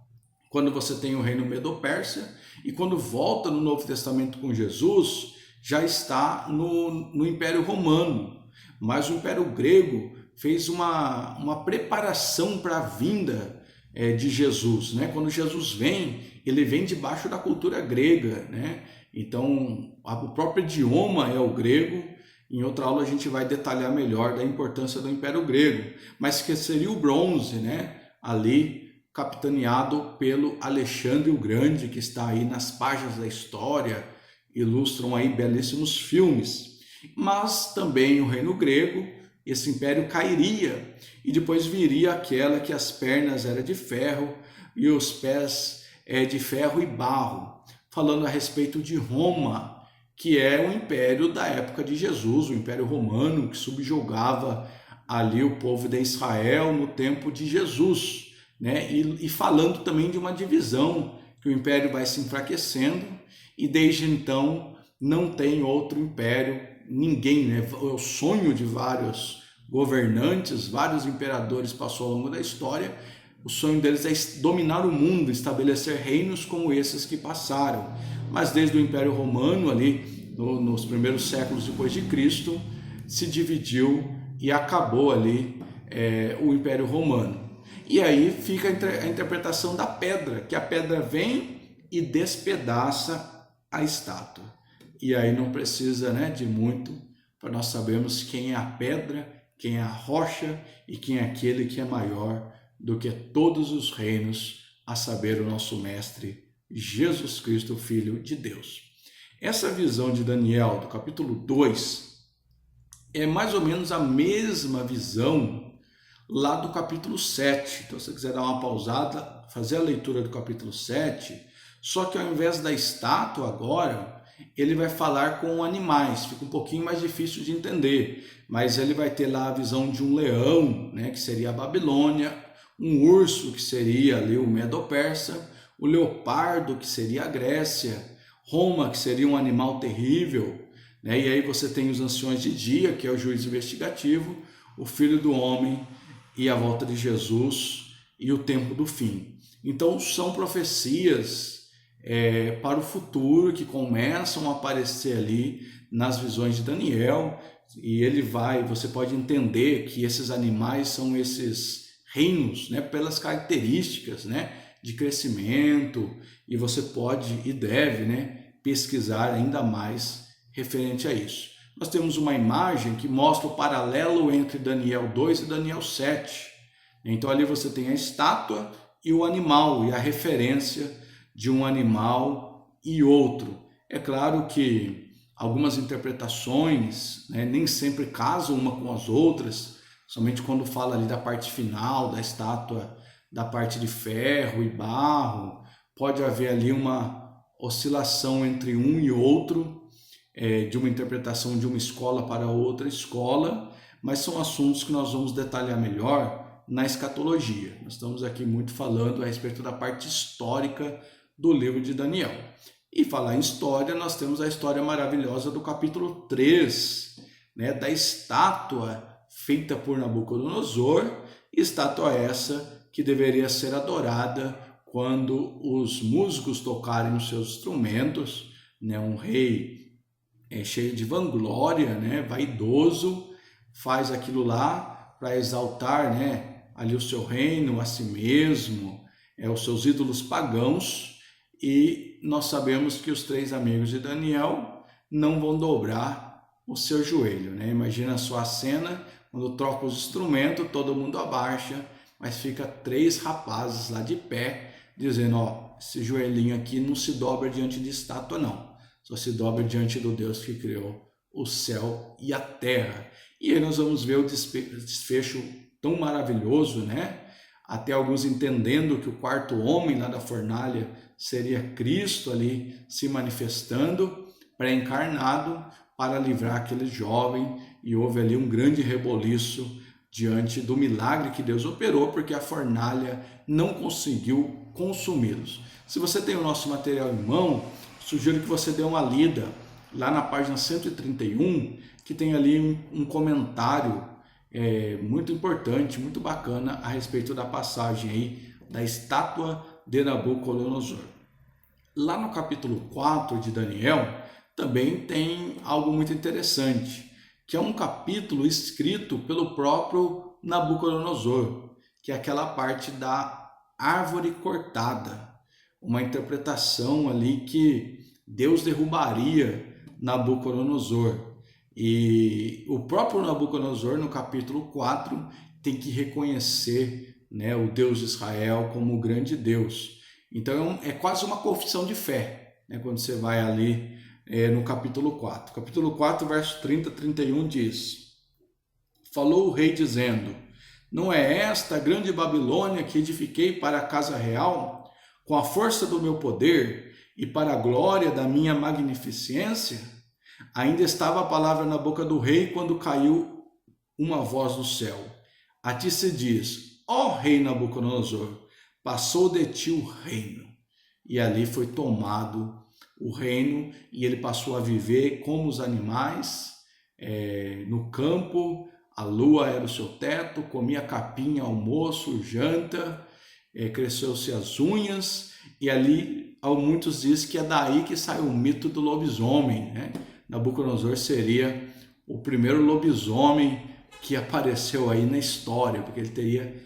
quando você tem o reino Medo-Persa, e quando volta no Novo Testamento com Jesus, já está no Império Romano. Mas o Império Grego fez uma preparação para a vinda de Jesus. Né? Quando Jesus vem, ele vem debaixo da cultura grega. Né? Então, o próprio idioma é o grego. Em outra aula a gente vai detalhar melhor da importância do Império Grego. Mas que seria o bronze, né? Ali capitaneado pelo Alexandre o Grande, que está aí nas páginas da história, ilustram aí belíssimos filmes. Mas também o reino grego, esse império cairia, e depois viria aquela que as pernas eram de ferro e os pés de ferro e barro, falando a respeito de Roma, que é o império da época de Jesus, o Império Romano, que subjugava ali o povo de Israel no tempo de Jesus. Né? E falando também de uma divisão, que o império vai se enfraquecendo e desde então não tem outro império, ninguém, né? É o sonho de vários governantes, vários imperadores passou ao longo da história, o sonho deles é dominar o mundo, estabelecer reinos como esses que passaram, mas desde o Império Romano ali, nos primeiros séculos depois de Cristo, se dividiu e acabou ali o Império Romano. E aí fica a interpretação da pedra, que a pedra vem e despedaça a estátua. E aí não precisa, né, de muito para nós sabermos quem é a pedra, quem é a rocha e quem é aquele que é maior do que todos os reinos, a saber, o nosso Mestre Jesus Cristo, Filho de Deus. Essa visão de Daniel, do capítulo 2, é mais ou menos a mesma visão lá do capítulo 7. Então, se você quiser dar uma pausada, fazer a leitura do capítulo 7, só que ao invés da estátua agora, ele vai falar com animais, fica um pouquinho mais difícil de entender, mas ele vai ter lá a visão de um leão, né, que seria a Babilônia, um urso, que seria ali o Medo-Persa, o leopardo, que seria a Grécia, Roma, que seria um animal terrível, né, e aí você tem os anciões de dia, que é o juiz investigativo, o Filho do Homem, e a volta de Jesus e o tempo do fim. Então são profecias para o futuro que começam a aparecer ali nas visões de Daniel, e você pode entender que esses animais são esses reinos, né, pelas características, né, de crescimento, e você pode e deve, né, pesquisar ainda mais referente a isso. Nós temos uma imagem que mostra o paralelo entre Daniel 2 e Daniel 7. Então ali você tem a estátua e o animal, e a referência de um animal e outro. É claro que algumas interpretações, né, nem sempre casam uma com as outras, somente quando fala ali da parte final da estátua, da parte de ferro e barro, pode haver ali uma oscilação entre um e outro, de uma interpretação de uma escola para outra escola, mas são assuntos que nós vamos detalhar melhor na escatologia. Nós estamos aqui muito falando a respeito da parte histórica do livro de Daniel. E falar em história, nós temos a história maravilhosa do capítulo 3, né, da estátua feita por Nabucodonosor, estátua essa que deveria ser adorada quando os músicos tocarem os seus instrumentos, né, um rei cheio de vanglória, né, vaidoso, faz aquilo lá para exaltar, né, ali o seu reino, a si mesmo, os seus ídolos pagãos, e nós sabemos que os 3 amigos de Daniel não vão dobrar o seu joelho, né? Imagina só a cena, quando troca os instrumentos, todo mundo abaixa, mas fica 3 rapazes lá de pé, dizendo, esse joelhinho aqui não se dobra diante de estátua, não. Só se dobra diante do Deus que criou o céu e a terra. E aí nós vamos ver o desfecho tão maravilhoso, né? Até alguns entendendo que o quarto homem lá da fornalha seria Cristo ali se manifestando, pré-encarnado, para livrar aquele jovem, e houve ali um grande reboliço diante do milagre que Deus operou, porque a fornalha não conseguiu consumi-los. Se você tem o nosso material em mão, sugiro que você dê uma lida lá na página 131, que tem ali um comentário muito importante, muito bacana a respeito da passagem aí da estátua de Nabucodonosor. Lá no capítulo 4 de Daniel, também tem algo muito interessante, que é um capítulo escrito pelo próprio Nabucodonosor, que é aquela parte da árvore cortada, uma interpretação ali que Deus derrubaria Nabucodonosor. E o próprio Nabucodonosor, no capítulo 4, tem que reconhecer, né, o Deus de Israel como o grande Deus. Então é quase uma confissão de fé, né, quando você vai ali no capítulo 4. Capítulo 4, verso 30 a 31 diz: Falou o rei dizendo: Não é esta a grande Babilônia que edifiquei para a casa real, com a força do meu poder e para a glória da minha magnificência? Ainda estava a palavra na boca do rei quando caiu uma voz do céu. A ti se diz: Ó rei Nabucodonosor, passou de ti o reino. E ali foi tomado o reino, e ele passou a viver como os animais, no campo. A lua era o seu teto, comia capim, almoço, janta, cresceu-se as unhas, e ali muitos dizem que é daí que sai o mito do lobisomem, né? Nabucodonosor seria o primeiro lobisomem que apareceu aí na história, porque ele teria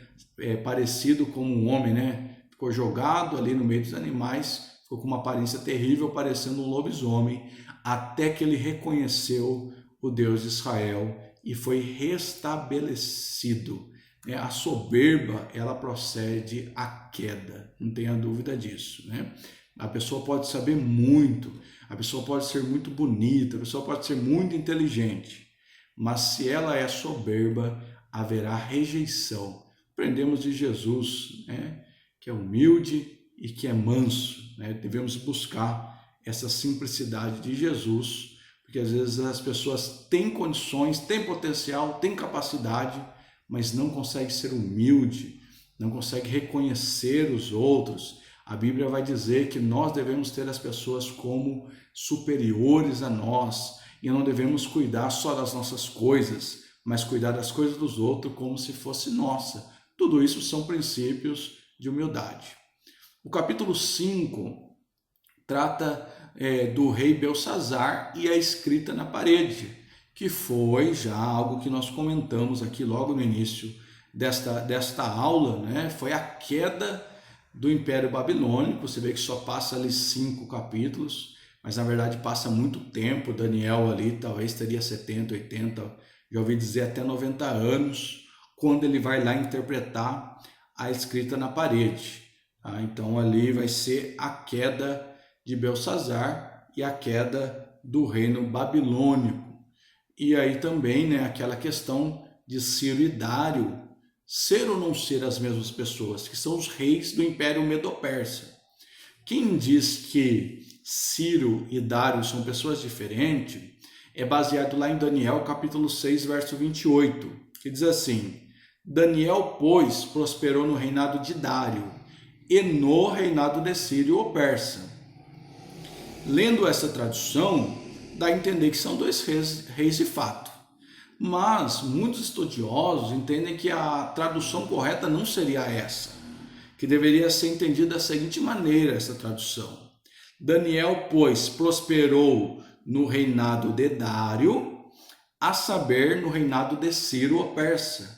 parecido como um homem, né? Ficou jogado ali no meio dos animais, ficou com uma aparência terrível, parecendo um lobisomem, até que ele reconheceu o Deus de Israel e foi restabelecido. A soberba, ela procede à queda, não tenha dúvida disso, né? A pessoa pode saber muito, a pessoa pode ser muito bonita, a pessoa pode ser muito inteligente, mas se ela é soberba, haverá rejeição. Aprendemos de Jesus, né, que é humilde e que é manso, né? Devemos buscar essa simplicidade de Jesus, porque às vezes as pessoas têm condições, têm potencial, têm capacidade, mas não conseguem ser humilde, não conseguem reconhecer os outros. A Bíblia vai dizer que nós devemos ter as pessoas como superiores a nós e não devemos cuidar só das nossas coisas, mas cuidar das coisas dos outros como se fosse nossa. Tudo isso são princípios de humildade. O capítulo 5 trata do rei Belsazar e a escrita na parede, que foi já algo que nós comentamos aqui logo no início desta aula, né? Foi a queda do Império Babilônico. Você vê que só passa ali 5 capítulos, mas na verdade passa muito tempo. Daniel ali talvez teria 70, 80, já ouvi dizer até 90 anos, quando ele vai lá interpretar a escrita na parede. Então ali vai ser a queda de Belsazar e a queda do reino babilônico. E aí também, né, aquela questão de Ciro e Dário ser ou não ser as mesmas pessoas, que são os reis do Império Medo-Persa. Quem diz que Ciro e Dário são pessoas diferentes é baseado lá em Daniel capítulo 6, verso 28, que diz assim: Daniel, pois, prosperou no reinado de Dário e no reinado de Ciro o Persa. Lendo essa tradução, dá a entender que são dois reis de fato. Mas muitos estudiosos entendem que a tradução correta não seria essa, que deveria ser entendida da seguinte maneira essa tradução: Daniel, pois, prosperou no reinado de Dário, a saber, no reinado de Ciro o Persa.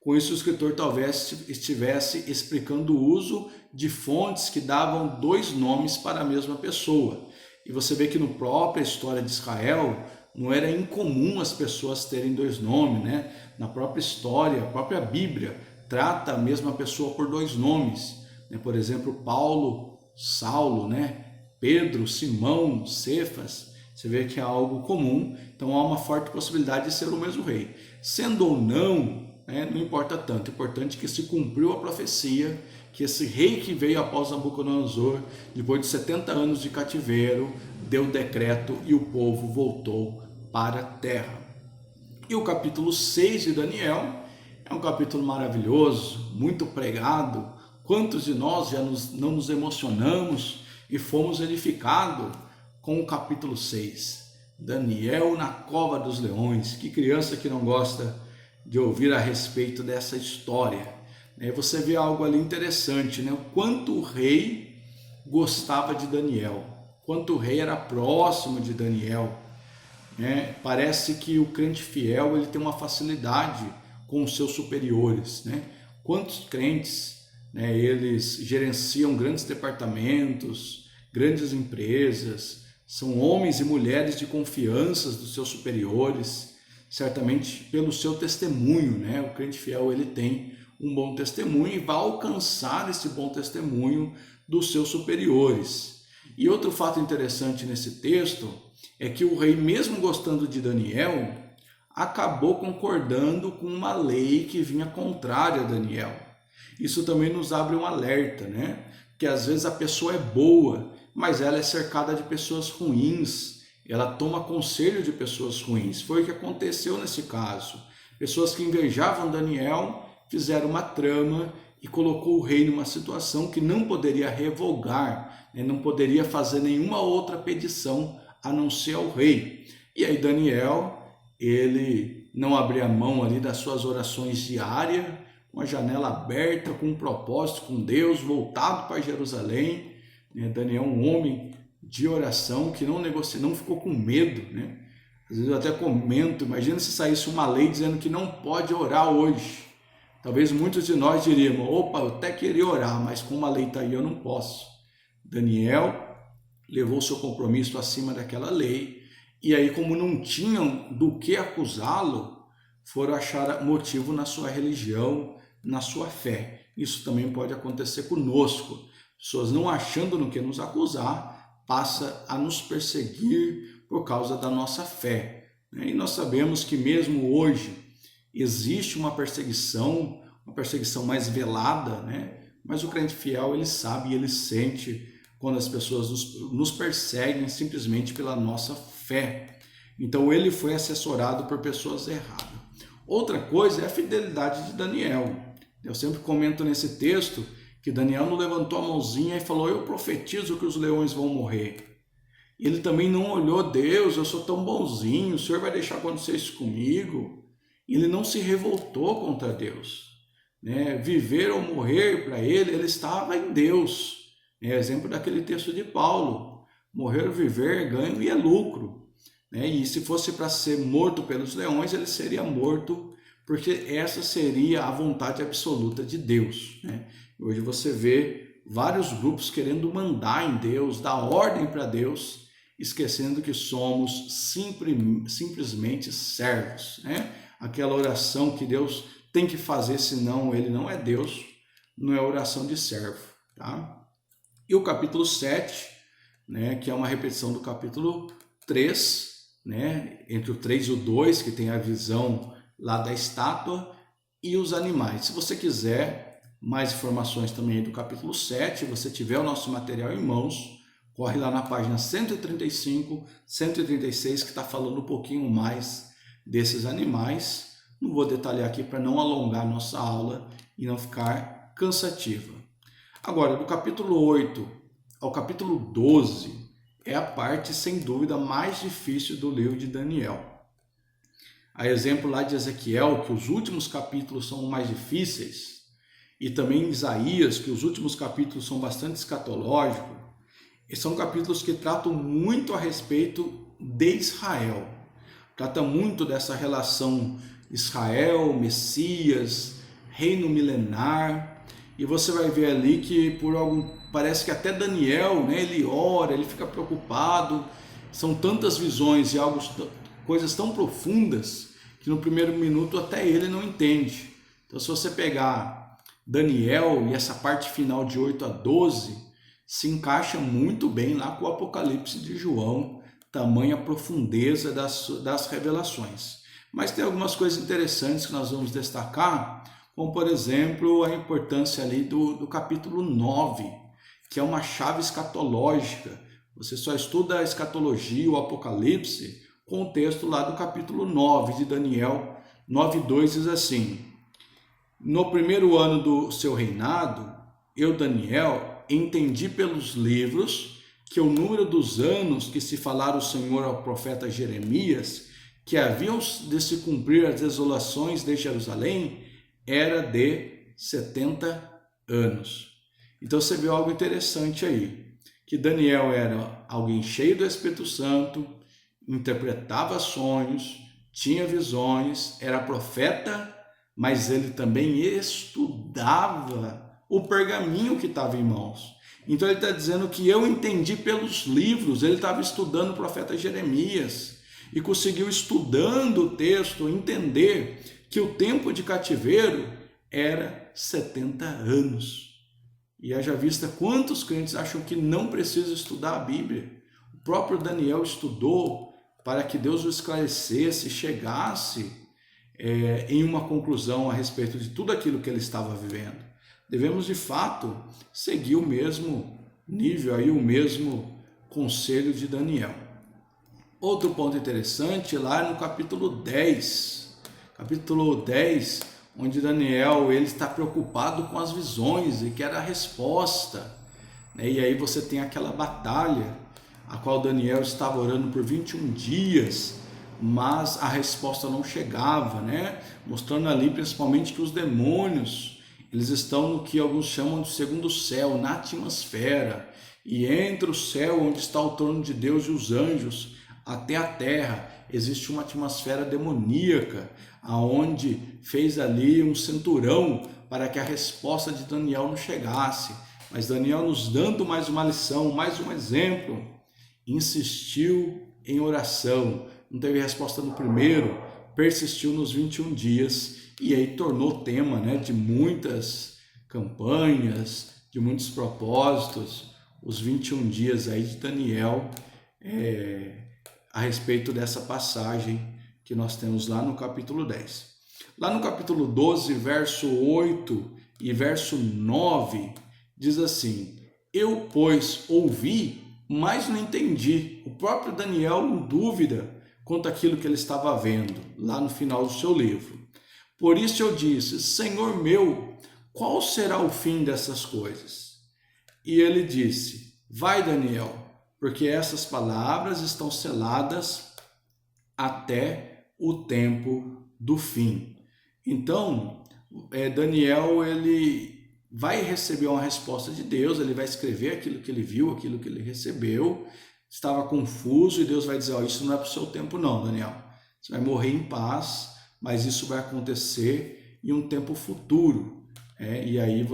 Com isso, o escritor talvez estivesse explicando o uso de fontes que davam dois nomes para a mesma pessoa. E você vê que na própria história de Israel, não era incomum as pessoas terem dois nomes, né? Na própria história, a própria Bíblia trata a mesma pessoa por dois nomes, né? Por exemplo, Paulo Saulo, né? Pedro, Simão, Cefas, você vê que é algo comum, então há uma forte possibilidade de ser o mesmo rei. Sendo ou não, né, não importa tanto, o importante é que se cumpriu a profecia, que esse rei que veio após Nabucodonosor, depois de 70 anos de cativeiro, deu o decreto e o povo voltou para a terra. E o capítulo 6 de Daniel é um capítulo maravilhoso, muito pregado. Quantos de nós já não nos emocionamos e fomos edificados com o capítulo 6? Daniel na cova dos leões. Que criança que não gosta de ouvir a respeito dessa história? Você vê algo ali interessante, né? O quanto o rei gostava de Daniel, quanto o rei era próximo de Daniel. Parece que o crente fiel ele tem uma facilidade com os seus superiores, né? Quantos crentes, né, eles gerenciam grandes departamentos, grandes empresas, são homens e mulheres de confiança dos seus superiores, certamente pelo seu testemunho, né? O crente fiel ele tem um bom testemunho e vai alcançar esse bom testemunho dos seus superiores. E outro fato interessante nesse texto é que o rei, mesmo gostando de Daniel, acabou concordando com uma lei que vinha contrária a Daniel. Isso também nos abre um alerta, né? Que às vezes a pessoa é boa, mas ela é cercada de pessoas ruins, ela toma conselho de pessoas ruins. Foi o que aconteceu nesse caso. Pessoas que invejavam Daniel fizeram uma trama e colocou o rei numa situação que não poderia revogar, né? Não poderia fazer nenhuma outra petição a não ser ao rei. E aí Daniel, ele não abria mão ali das suas orações diárias, com a janela aberta, com um propósito com Deus, voltado para Jerusalém. Daniel, um homem de oração que não negociou, não ficou com medo, né? Às vezes eu até comento, imagina se saísse uma lei dizendo que não pode orar hoje. Talvez muitos de nós diríamos, opa, eu até queria orar, mas com uma lei está aí eu não posso. Daniel levou seu compromisso acima daquela lei, e aí como não tinham do que acusá-lo, foram achar motivo na sua religião, na sua fé. Isso também pode acontecer conosco. Pessoas não achando no que nos acusar, passa a nos perseguir por causa da nossa fé. E nós sabemos que mesmo hoje existe uma perseguição mais velada, né? Mas o crente fiel, ele sabe e ele sente quando as pessoas nos perseguem simplesmente pela nossa fé. Então ele foi assessorado por pessoas erradas. Outra coisa é a fidelidade de Daniel. Eu sempre comento nesse texto que Daniel não levantou a mãozinha e falou, eu profetizo que os leões vão morrer. Ele também não olhou, Deus, eu sou tão bonzinho, o Senhor vai deixar acontecer isso comigo? Ele não se revoltou contra Deus. Viver ou morrer para ele estava em Deus. Exemplo daquele texto de Paulo, morrer ou viver, ganho e é lucro. E se fosse para ser morto pelos leões, ele seria morto, porque essa seria a vontade absoluta de Deus. Hoje você vê vários grupos querendo mandar em Deus, dar ordem para Deus, esquecendo que somos simplesmente servos. Aquela oração que Deus tem que fazer, senão ele não é Deus, não é oração de servo. Tá? E o capítulo 7, que é uma repetição do capítulo 3, entre o 3 e o 2, que tem a visão lá da estátua, e os animais. Se você quiser mais informações também do capítulo 7, você tiver o nosso material em mãos, corre lá na página 135, 136, que está falando um pouquinho mais desses animais. Não vou detalhar aqui para não alongar nossa aula e não ficar cansativa. Agora, do capítulo 8 ao capítulo 12 é a parte, sem dúvida, mais difícil do livro de Daniel. A exemplo lá de Ezequiel, que os últimos capítulos são mais difíceis, e também Isaías, que os últimos capítulos são bastante escatológicos, e são capítulos que tratam muito a respeito de Israel. Trata muito dessa relação Israel, Messias, reino milenar, e você vai ver ali que parece que até Daniel, ele ora, ele fica preocupado, são tantas visões e coisas tão profundas que no primeiro minuto até ele não entende. Então se você pegar Daniel e essa parte final de 8 a 12, se encaixa muito bem lá com o Apocalipse de João, tamanha profundeza das revelações. Mas tem algumas coisas interessantes que nós vamos destacar, como por exemplo a importância ali do capítulo 9, que é uma chave escatológica. Você só estuda a escatologia, o Apocalipse, com o texto lá do capítulo 9 de Daniel 9:2 diz assim: no primeiro ano do seu reinado, eu, Daniel, entendi pelos livros que o número dos anos que se falara o Senhor ao profeta Jeremias, que haviam de se cumprir as desolações de Jerusalém, era de 70 anos. Então você vê algo interessante aí, que Daniel era alguém cheio do Espírito Santo, interpretava sonhos, tinha visões, era profeta, mas ele também estudava o pergaminho que estava em mãos. Então ele está dizendo que eu entendi pelos livros, ele estava estudando o profeta Jeremias e conseguiu, estudando o texto, entender que o tempo de cativeiro era 70 anos. E haja vista quantos crentes acham que não precisa estudar a Bíblia. O próprio Daniel estudou para que Deus o esclarecesse, chegasse em uma conclusão a respeito de tudo aquilo que ele estava vivendo. Devemos, de fato, seguir o mesmo nível, aí, o mesmo conselho de Daniel. Outro ponto interessante, lá no capítulo 10. Capítulo 10, onde Daniel ele está preocupado com as visões e quer a resposta. E aí você tem aquela batalha, a qual Daniel estava orando por 21 dias, mas a resposta não chegava, mostrando ali principalmente que os demônios, eles estão no que alguns chamam de segundo céu, na atmosfera, e entre o céu onde está o trono de Deus e os anjos, até a terra, existe uma atmosfera demoníaca, aonde fez ali um cinturão para que a resposta de Daniel não chegasse. Mas Daniel, nos dando mais uma lição, mais um exemplo, insistiu em oração, não teve resposta no primeiro, persistiu nos 21 dias e aí tornou tema de muitas campanhas, de muitos propósitos, os 21 dias aí de Daniel, a respeito dessa passagem que nós temos lá no capítulo 10. Lá no capítulo 12, verso 8 e verso 9, diz assim: eu, pois, ouvi, mas não entendi. O próprio Daniel em dúvida quanto àquilo que ele estava vendo, lá no final do seu livro. Por isso eu disse: Senhor meu, qual será o fim dessas coisas? E ele disse: vai, Daniel, porque essas palavras estão seladas até o tempo do fim. Então, Daniel, ele vai receber uma resposta de Deus, ele vai escrever aquilo que ele viu, aquilo que ele recebeu, estava confuso, e Deus vai dizer: isso não é para o seu tempo não, Daniel, você vai morrer em paz, mas isso vai acontecer em um tempo futuro. E aí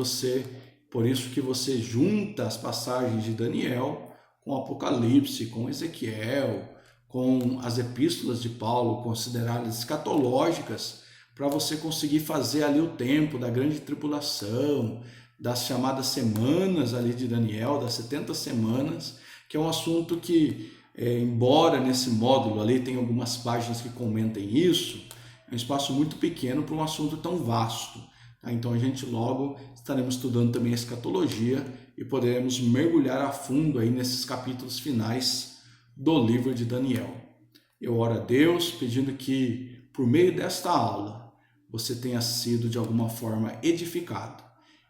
por isso que você junta as passagens de Daniel com Apocalipse, com Ezequiel, com as epístolas de Paulo, consideradas escatológicas, para você conseguir fazer ali o tempo da grande tribulação, das chamadas semanas ali de Daniel, das 70 semanas, que é um assunto que, embora nesse módulo ali tem algumas páginas que comentem isso, é um espaço muito pequeno para um assunto tão vasto. Então a gente logo estaremos estudando também a escatologia e poderemos mergulhar a fundo aí nesses capítulos finais do livro de Daniel. Eu oro a Deus pedindo que, por meio desta aula, você tenha sido de alguma forma edificado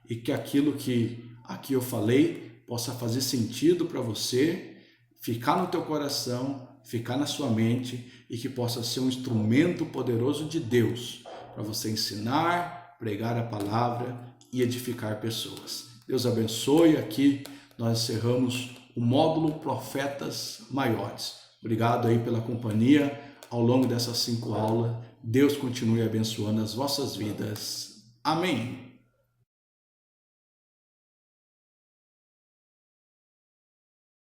e que aquilo que aqui eu falei possa fazer sentido para você, ficar no teu coração, ficar na sua mente, e que possa ser um instrumento poderoso de Deus para você ensinar, pregar a palavra e edificar pessoas. Deus abençoe. Aqui nós encerramos o módulo Profetas Maiores. Obrigado aí pela companhia ao longo dessas 5 aulas. Deus continue abençoando as vossas vidas. Amém.